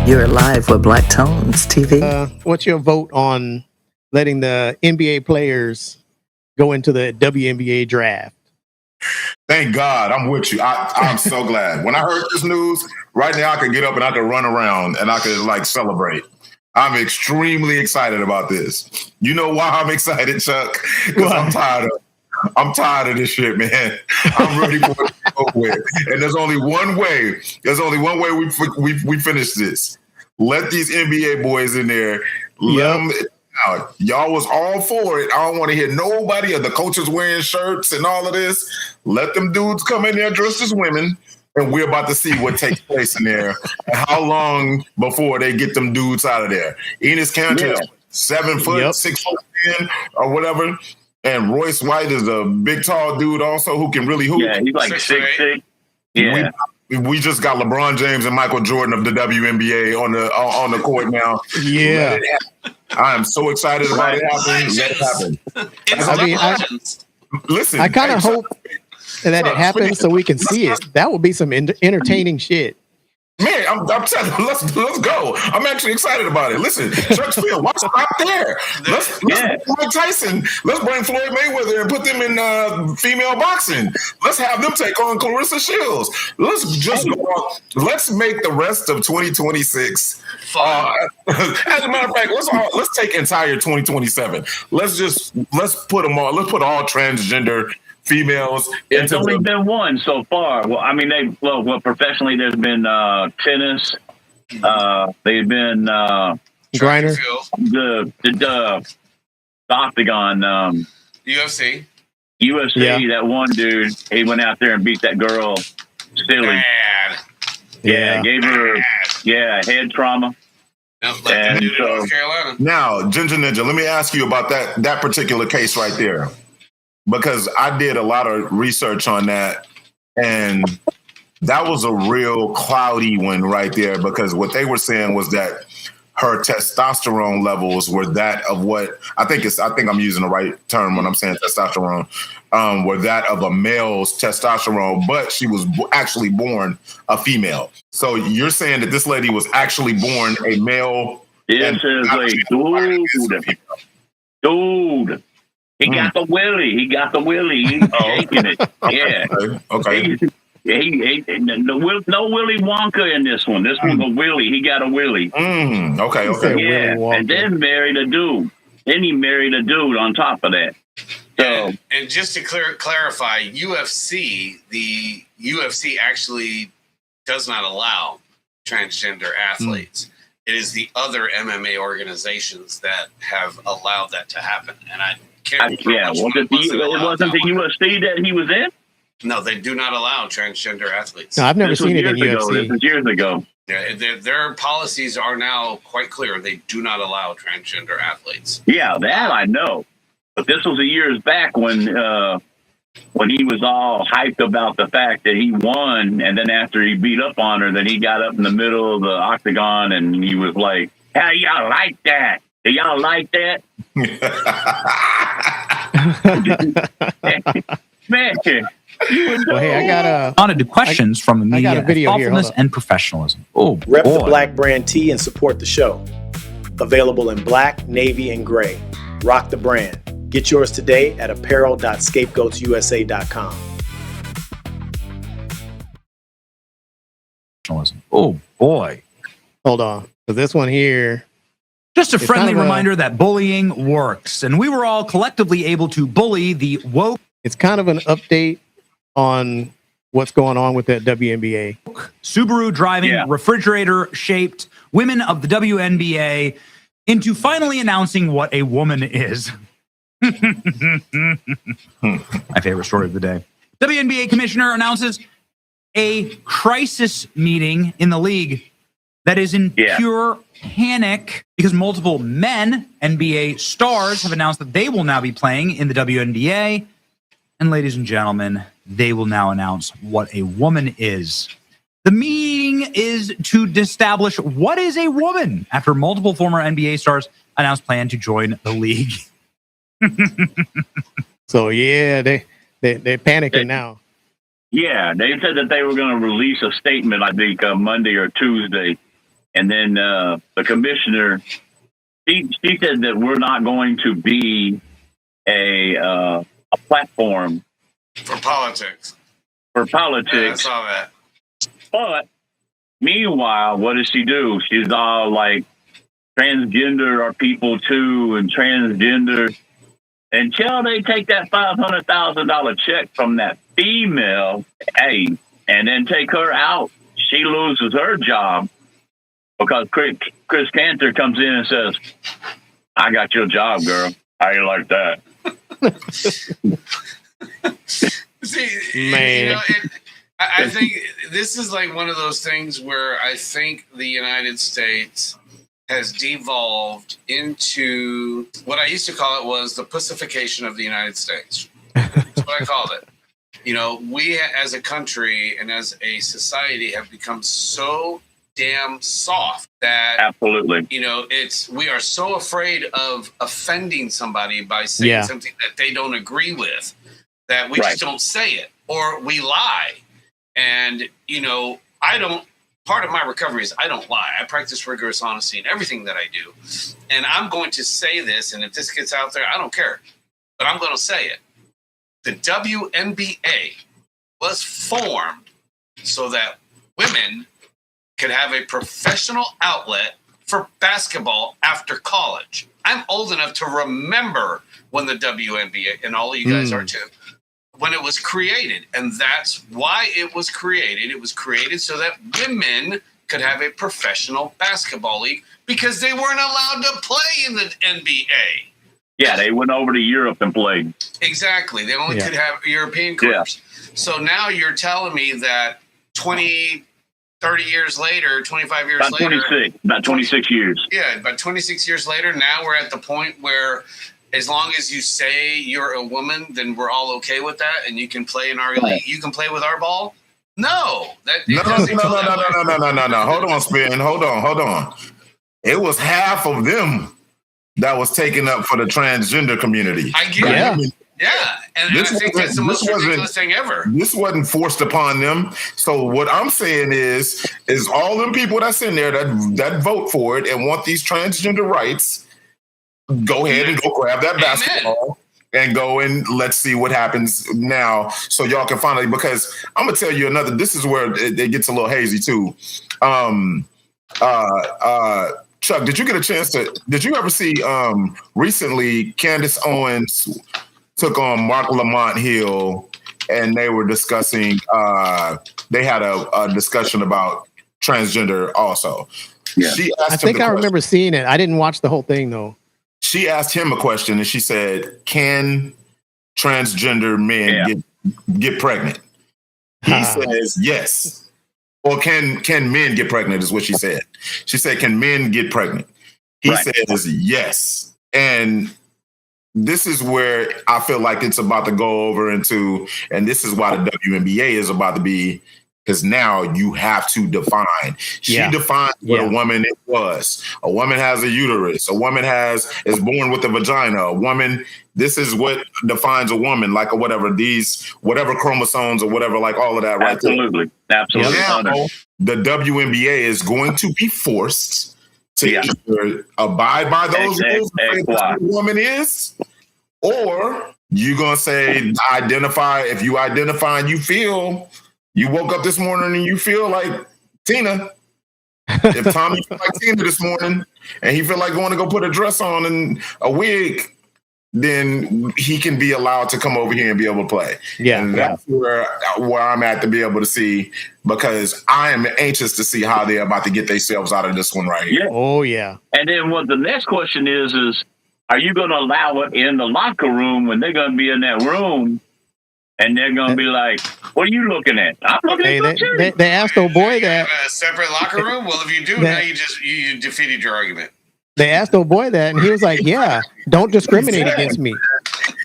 You're live with BlaakTones TV. What's your vote on letting the NBA players go into the WNBA draft? Thank God, I'm with you. I'm so glad. When I heard this news, right now I could get up and I could run around and I could celebrate. I'm extremely excited about this. You know why I'm excited, Chuck? Because I'm tired of this shit, man. I'm ready for it to go with. And there's only one way. We finish this. Let these NBA boys in there. Let them out. Y'all was all for it. I don't want to hear nobody of the coaches wearing shirts and all of this. Let them dudes come in there dressed as women, and we're about to see what takes place in there and how long before they get them dudes out of there. Enos Kanter is 7 foot, 6 foot 10 or whatever. And Royce White is a big, tall dude also who can really hoop. Yeah, he's like 6'6". Yeah. We just got LeBron James and Michael Jordan of the WNBA on the court now. Yeah. I am so excited about it happening. Let it happen. Listen. I kind of hope that it happens so we can see it. That would be some entertaining shit. Man, I'm telling you, let's go. I'm actually excited about it. Listen, Chuck's Field, why stop there? Let's bring Mike Tyson. Let's bring Floyd Mayweather and put them in female boxing. Let's have them take on Clarissa Shields. Let's just go on. Let's make the rest of 2026 fun. As a matter of fact, let's take entire 2027. Let's put them all. Let's put all transgender females. There's only been one so far. Well, I mean, professionally, there's been tennis. They've been Griner, the Octagon, UFC. Yeah. That one dude, he went out there and beat that girl silly. Bad. Yeah, gave her head trauma. Like that dude in North Carolina. Now, Ginger Ninja, let me ask you about that particular case right there. Because I did a lot of research on that, and that was a real cloudy one right there, because what they were saying was that her testosterone levels were that of what I think I'm using the right term when I'm saying testosterone, were that of a male's testosterone, but she was actually born a female. So you're saying that this lady was actually born a male? Yes, dude. He got the willy. He's shaking it. Yeah. Okay. No Willy Wonka in this one. This one's a Willy. He got a Willy. Okay. Yeah. And then married a dude. Then he married a dude on top of that. So, and just to clarify, the UFC actually does not allow transgender athletes. It is the other MMA organizations that have allowed that to happen. And I can't remember. It wasn't the UFC that he was in? No, they do not allow transgender athletes. No, I've never seen it in UFC. This was years ago. Yeah, their policies are now quite clear. They do not allow transgender athletes. Yeah, that I know. But this was years back when he was all hyped about the fact that he won, and then after he beat up on her, then he got up in the middle of the octagon and he was like, "How y'all like that? Do y'all like that?" Man. Well, hey, I got on to questions from the media, thoughtfulness and professionalism. Oh, rep the Black brand tee and support the show. Available in black, navy, and gray. Rock the brand. Get yours today at apparel.scapegoatsusa.com. Oh boy. Hold on. So this one here. Just a friendly reminder that bullying works, and we were all collectively able to bully the woke. It's kind of an update on what's going on with that WNBA. Subaru driving, refrigerator-shaped women of the WNBA into finally announcing what a woman is. My favorite story of the day. WNBA commissioner announces a crisis meeting in the league that is in pure panic because multiple men NBA stars have announced that they will now be playing in the WNBA. And ladies and gentlemen, they will now announce what a woman is. The meeting is to establish what is a woman after multiple former NBA stars announced plan to join the league. So yeah, they're panicking now. Yeah, they said that they were going to release a statement, I think, Monday or Tuesday, And then the commissioner, she said that we're not going to be a platform for politics. For Yeah, I politics. saw that. But meanwhile, what does she do? She's all like, transgender are people too, and transgender. Until they take that $500,000 check from that female, hey, and then take her out, she loses her job because Chris Cantor comes in and says, "I got your job, girl. How you like that?" See, Man. I think this is like one of those things where I think the United States has devolved into what I used to call it was the pussification of the United States. That's what I called it. We as a country and as a society have become so damn soft that absolutely, we are so afraid of offending somebody by saying something that they don't agree with that we just don't say it, or we lie. And part of my recovery is I don't lie. I practice rigorous honesty in everything that I do. And I'm going to say this, and if this gets out there, I don't care. But I'm going to say it. The WNBA was formed so that women could have a professional outlet for basketball after college. I'm old enough to remember when the WNBA, and all of you guys are too, when it was created. And that's why it was created. It was created so that women could have a professional basketball league because they weren't allowed to play in the NBA. Yeah, they went over to Europe and played. Exactly. They only could have European careers. Yeah. So now you're telling me that 20, 30 years later, 25 years later. About 26 years. Yeah, about 26 years later, now we're at the point where as long as you say you're a woman, then we're all okay with that, and you can play in our league. You can play with our ball. No, no. Hold on, Spin. Hold on. It was half of them that was taken up for the transgender community. I get it. Yeah, and I think that's the most ridiculous thing ever. This wasn't forced upon them. So what I'm saying is all them people that's in there that vote for it and want these transgender rights, go ahead and go grab that basketball and go and let's see what happens now. So y'all can finally, because I'm gonna tell you another. This is where it gets a little hazy too. Chuck, did you get a chance did you ever see recently Candace Owens took on Mark Lamont Hill and they were discussing, they had a discussion about transgender also. Yeah. I think I remember seeing it. I didn't watch the whole thing though. She asked him a question and she said, can transgender men get pregnant? He says yes. Or can men get pregnant is what she said. She said, can men get pregnant? He says yes. And this is where I feel like it's about to go over into, and this is why the WNBA is about to be, because now you have to define. She defined what a woman was. A woman has a uterus. A woman is born with a vagina. A woman, this is what defines a woman, like or whatever, whatever chromosomes or whatever, like all of that right there. Absolutely. Now, the WNBA is going to be forced to either abide by those rules of what a woman is, or you're going to say, if you identify and you feel, you woke up this morning and you feel like Tina. If Tommy feel like Tina this morning and he feel like going to go put a dress on and a wig, then he can be allowed to come over here and be able to play. Yeah, and that's where I'm at to be able to see, because I am anxious to see how they're about to get themselves out of this one right here. Yeah. Oh yeah. And then what the next question is are you going to allow it in the locker room when they're going to be in that room? And they're going to be like, what are you looking at? I'm looking at they asked old boy that. A separate locker room? Well, if you do, now you defeated your argument. They asked old boy that, and he was like, yeah, don't discriminate against me.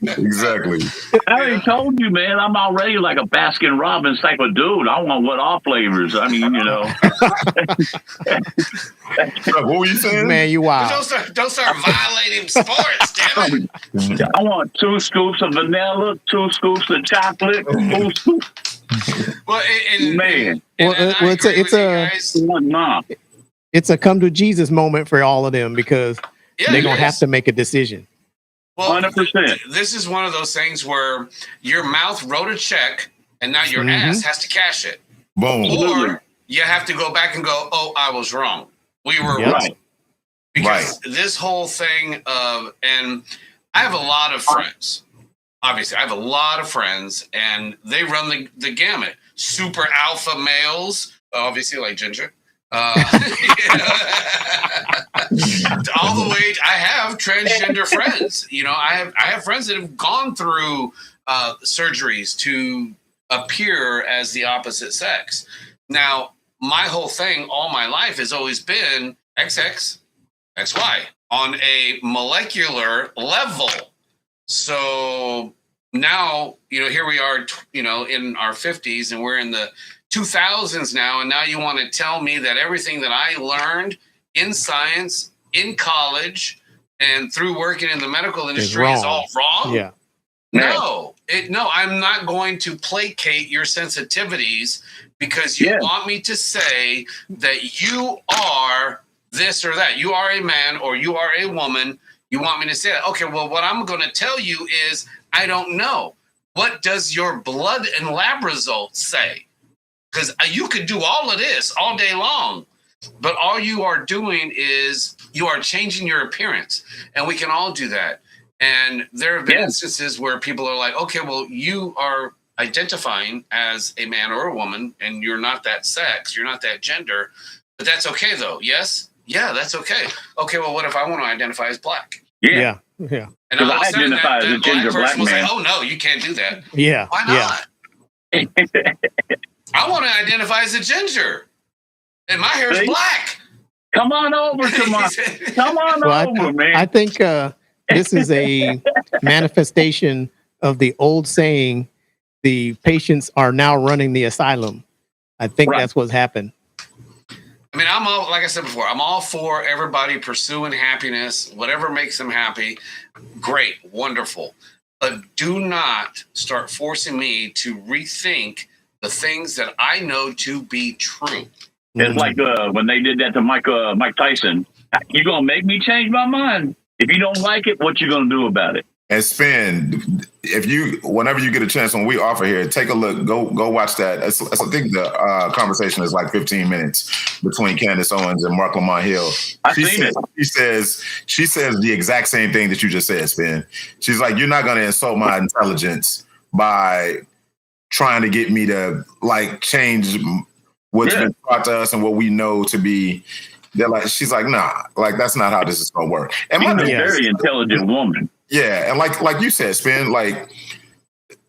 Exactly. I already told you, man, I'm already like a Baskin Robbins type of dude. I want all flavors. I mean, What were you saying? Man, you wild. Don't start violating sports, damn it. I want 2 scoops of vanilla, 2 scoops of chocolate, 2 scoops. Well, man. It's it's a come to Jesus moment for all of them because they're going to have to make a decision. Well, 100%. This is one of those things where your mouth wrote a check and now your ass has to cash it. Boom. Or you have to go back and go, oh, I was wrong. We were wrong. Because this whole thing of, and I have a lot of friends. Obviously, I have a lot of friends, and they run the gamut. Super alpha males, obviously, like Ginger. All the way, I have transgender friends. You know, I have friends that have gone through surgeries to appear as the opposite sex. Now, my whole thing all my life has always been XX, XY on a molecular level. So now, you know, here we are, you know, in our 50s and we're in the 2000s now. And now you want to tell me that everything that I learned in science, in college, and through working in the medical industry is all wrong? Yeah. No, I'm not going to placate your sensitivities because you want me to say that you are this or that. You are a man or you are a woman. You want me to say that. Okay, well, what I'm going to tell you is I don't know. What does your blood and lab results say? Because you could do all of this all day long, but all you are doing is you are changing your appearance. And we can all do that. And there have been instances where people are like, okay, well, you are identifying as a man or a woman, and you're not that sex, you're not that gender, but that's okay, though. Yes? Yeah, that's okay. Okay, well, what if I want to identify as black? Yeah. And all of a sudden, identify as a ginger black will say, man. oh, no, you can't do that. Yeah. Why not? I want to identify as a ginger, and my hair is black. Come on over to man. I think this is a manifestation of the old saying, the patients are now running the asylum. I think that's what's happened. I mean, I'm all, like I said before, I'm all for everybody pursuing happiness, whatever makes them happy. Great, wonderful. But do not start forcing me to rethink the things that I know to be true. It's like when they did that to Mike Tyson. You're going to make me change my mind. If you don't like it, what you going to do about it? And Spin, whenever you get a chance when we offer here, take a look, go watch that. I think the conversation is like 15 minutes between Candace Owens and Mark Lamont Hill. She says the exact same thing that you just said, Spin. She's like, you're not going to insult my intelligence by trying to get me to like change what's been taught to us and what we know to be. They're like, she's like, nah, like that's not how this is going to work. And she's a very intelligent woman. Yeah, and like you said, Spin, like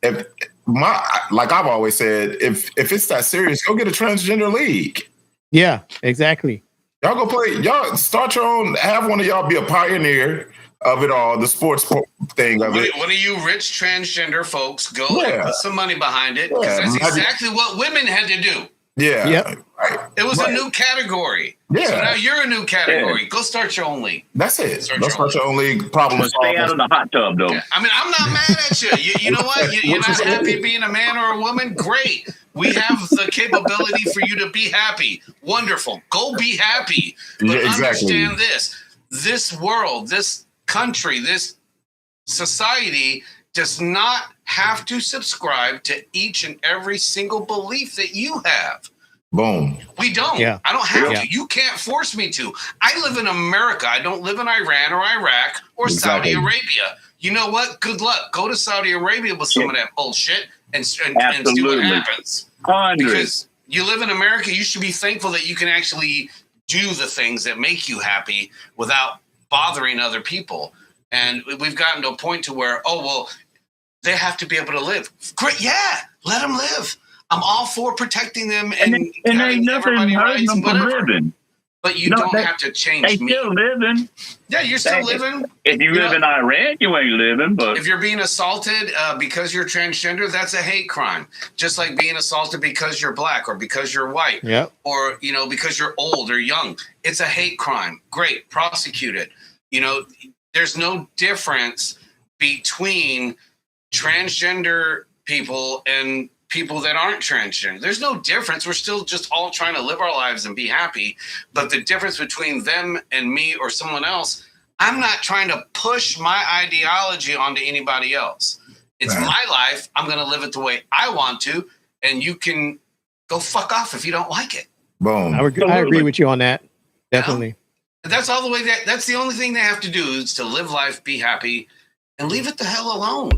I've always said, if it's that serious, go get a transgender league. Yeah, exactly. Y'all go play. Y'all start your own. Have one of y'all be a pioneer of it all, the sports thing of it. One of you rich transgender folks go and put some money behind it because that's exactly what women had to do. Yeah. Yep. Right. It was a new category. Yeah. So now you're a new category. Go start your own league. That's it. Go start your own league. Problem solved. Stay out of the hot tub, though. Yeah. I mean, I'm not mad at you. You know what? You're not happy being a man or a woman? Great. We have the capability for you to be happy. Wonderful. Go be happy. But understand this. This world, this country, this society does not have to subscribe to each and every single belief that you have. Boom. We don't. Yeah. I don't have to. You can't force me to. I live in America. I don't live in Iran or Iraq or Saudi Arabia. You know what? Good luck. Go to Saudi Arabia with some of that bullshit and see what happens. Because you live in America, you should be thankful that you can actually do the things that make you happy without bothering other people. And we've gotten to a point to where, they have to be able to live. Great, yeah, let them live. I'm all for protecting them and ain't nothing hurting them from living. But you don't have to change me. They still living. Yeah, you're still living. If you live in Iran, you ain't living. But if you're being assaulted because you're transgender, that's a hate crime. Just like being assaulted because you're black or because you're white, or because you're old or young, it's a hate crime. Great, prosecute it. There's no difference between transgender people and people that aren't transgender. There's no difference. We're still just all trying to live our lives and be happy. But the difference between them and me or someone else, I'm not trying to push my ideology onto anybody else. It's my life. I'm going to live it the way I want to. And you can go fuck off if you don't like it. Boom. I agree with you on that. Definitely. That's all the way that's the only thing they have to do is to live life, be happy, and leave it the hell alone.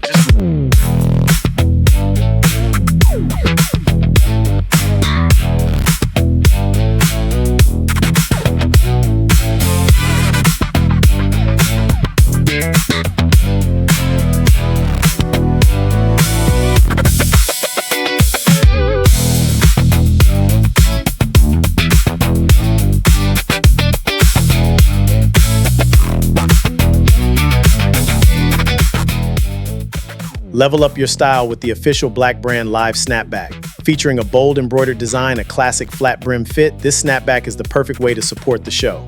Level up your style with the official Black brand Live Snapback. Featuring a bold embroidered design, a classic flat brim fit, this snapback is the perfect way to support the show.